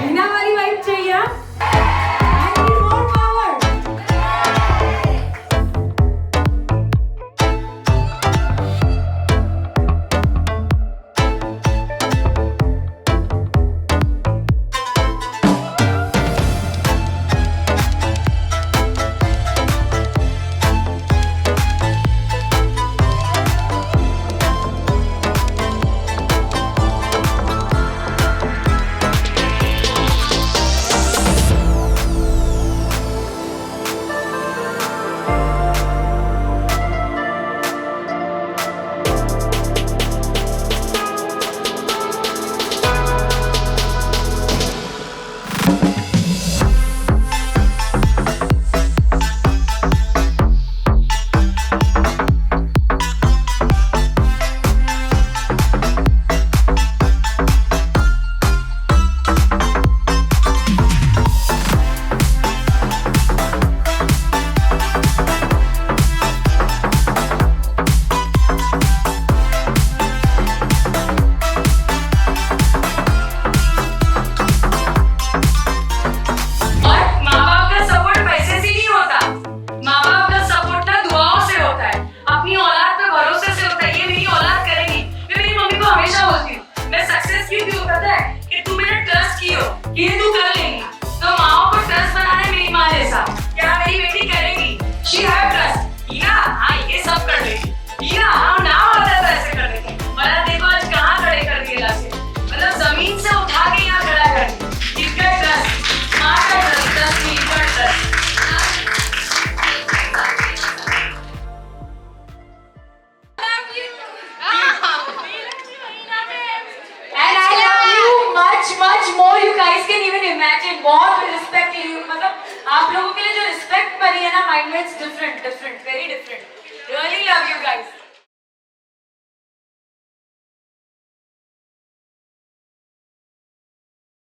हिना वाली वाइब चाहिए I need more power. ये तू कर लेगी तो माओ को ट्रस्ट बनाना मेरी माँ जैसा क्या मेरी बेटी करेगी शी हैव ट्रस्ट हीना हाँ ये सब कर लेगी हीना हाँ ना होता तो ऐसे कर लेगी मतलब देखो आज कहाँ खड़े कर दिए लासे मतलब जमीन से उठा के यहाँ खड़ा कर दिया इसका ट्रस्ट माँ का ट्रस्ट मी का trust much more you guys can even imagine. बहुत respect ली मतलब आप लोगों के लिए जो respect बनी है ना mind में it's different very different. Really love you guys.